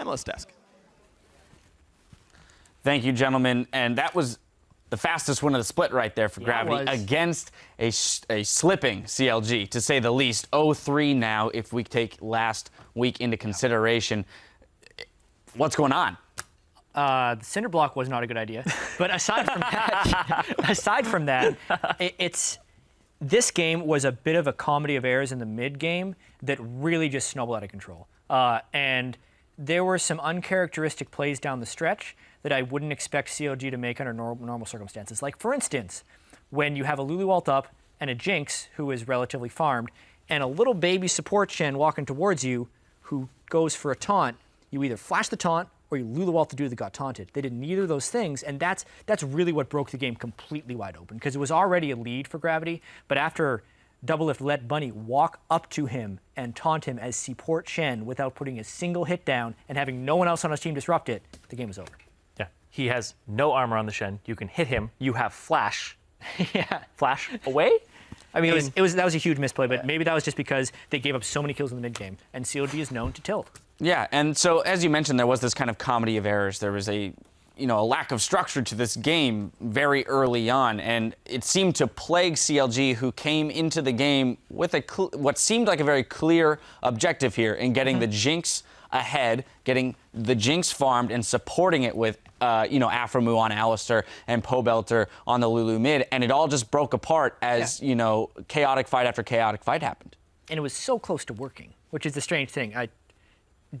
Analyst Desk. Thank you, gentlemen. And that was the fastest win of the split right there for Gravity against a slipping CLG, to say the least. 0-3 now if we take last week into consideration. What's going on? The cinder block was not a good idea. But aside from that, this game was a bit of a comedy of errors in the mid game that really just snowballed out of control. And there were some uncharacteristic plays down the stretch that I wouldn't expect CLG to make under normal circumstances. Like, for instance, when you have a Lulu ult up and a Jinx who is relatively farmed, and a little baby support Shen walking towards you who goes for a taunt, you either flash the taunt or you Lulu ult the dude that got taunted. They did neither of those things, and that's really what broke the game completely wide open, because it was already a lead for Gravity, but after Doublelift let Bunny walk up to him and taunt him as support Shen without putting a single hit down and having no one else on his team disrupt it, the game was over. Yeah, he has no armor on the Shen. You can hit him. You have flash. Yeah, flash away. I mean, that was a huge misplay, but maybe that was just because they gave up so many kills in the mid game, and CLG is known to tilt. Yeah, and so as you mentioned, there was this kind of comedy of errors. There was a lack of structure to this game very early on, and it seemed to plague CLG, who came into the game with what seemed like a very clear objective here in getting the Jinx ahead, getting the Jinx farmed, and supporting it with Afromu on Alistar and Pobelter on the Lulu mid, and it all just broke apart as chaotic fight after chaotic fight happened. And it was so close to working, which is the strange thing.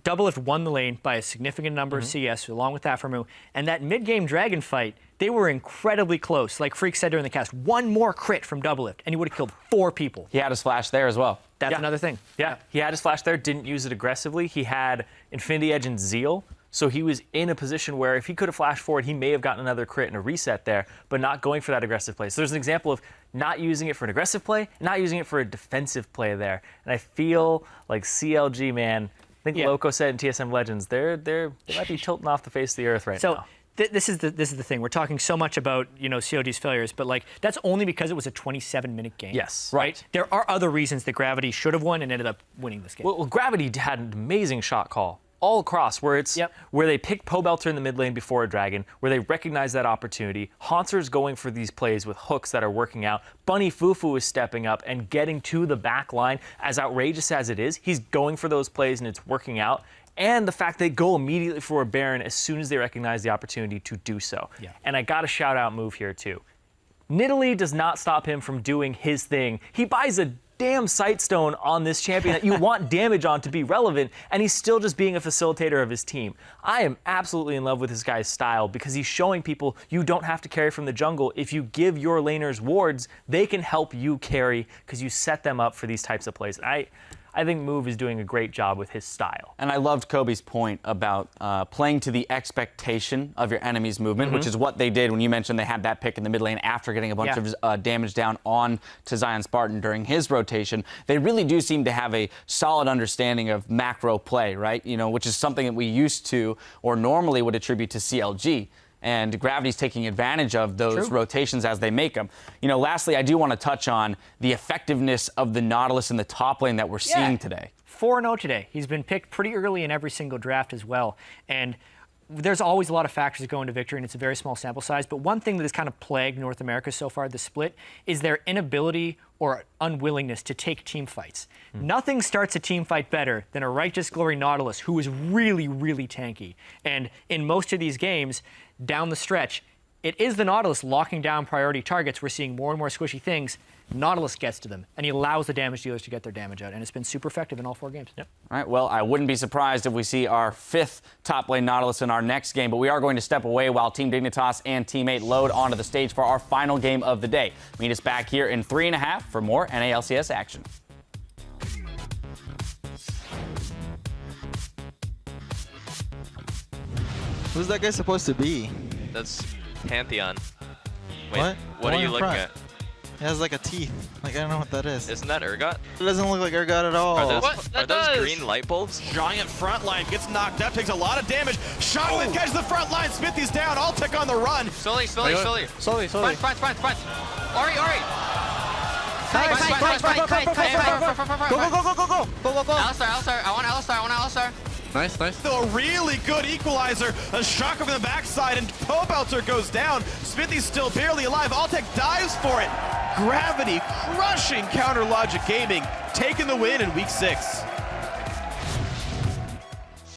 Doublelift won the lane by a significant number of CS along with Afromu, and that mid-game dragon fight, they were incredibly close. Like Freak said during the cast, one more crit from Doublelift, and he would have killed 4 people. He had his flash there as well. That's another thing. Yeah, he had his flash there, didn't use it aggressively. He had Infinity Edge and Zeal, so he was in a position where if he could have flashed forward, he may have gotten another crit and a reset there, but not going for that aggressive play. So there's an example of not using it for an aggressive play, not using it for a defensive play there. And I feel like CLG, man, I think Loco said in TSM Legends, they might be tilting off the face of the earth right now. This is the thing. We're talking so much about CLG's failures, but like that's only because it was a 27-minute game. Yes, right. There are other reasons that Gravity should have won and ended up winning this game. Well, Gravity had an amazing shot call all across, where it's where they picked Pobelter in the mid lane before a dragon, where they recognize that opportunity. Hauntzer's going for these plays with hooks that are working out. Bunny Fufu is stepping up and getting to the back line. As outrageous as it is, he's going for those plays and it's working out. And the fact they go immediately for a Baron as soon as they recognize the opportunity to do so. Yeah. And I got a shout out move here too. Nidalee does not stop him from doing his thing. He buys a damn Sightstone on this champion that you want damage on to be relevant, and he's still just being a facilitator of his team. I am absolutely in love with this guy's style because he's showing people you don't have to carry from the jungle. If you give your laners wards, they can help you carry because you set them up for these types of plays. I think Move is doing a great job with his style. And I loved Kobe's point about playing to the expectation of your enemy's movement, which is what they did when you mentioned they had that pick in the mid lane after getting a bunch of damage down on to Zion Spartan during his rotation. They really do seem to have a solid understanding of macro play, right? Which is something that we used to or normally would attribute to CLG. And Gravity's taking advantage of those rotations as they make them. Lastly, I do want to touch on the effectiveness of the Nautilus in the top lane that we're seeing today. 4-0 today. He's been picked pretty early in every single draft as well. And there's always a lot of factors that go into victory, and it's a very small sample size. But one thing that has kind of plagued North America so far, the split, is their inability or unwillingness to take team fights. Nothing starts a team fight better than a Righteous Glory Nautilus who is really, really tanky. And in most of these games, down the stretch, it is the Nautilus locking down priority targets. We're seeing more and more squishy things. Nautilus gets to them, and he allows the damage dealers to get their damage out, and it's been super effective in all 4 games. All right, well, I wouldn't be surprised if we see our 5th top lane Nautilus in our next game, but we are going to step away while Team Dignitas and Team 8 load onto the stage for our final game of the day. Meet us back here in 3.5 for more NA LCS action. Who's that guy supposed to be? That's Pantheon. Wait, What? What are you looking at? It has like a teeth. Like, I don't know what that is. Isn't that Urgot? It doesn't look like Urgot at all. Are those green light bulbs? Giant front line gets knocked up, takes a lot of damage. Shockwave catches the front line. Smithy's down. Altic on the run. Slowly. Front. Ori. Go. Alistar. I want Alistar. Nice, nice. Though a really good equalizer. A shock from the backside, and Pobelter goes down. Smithy's still barely alive. Altec dives for it. Gravity crushing Counter Logic Gaming, taking the win in week 6.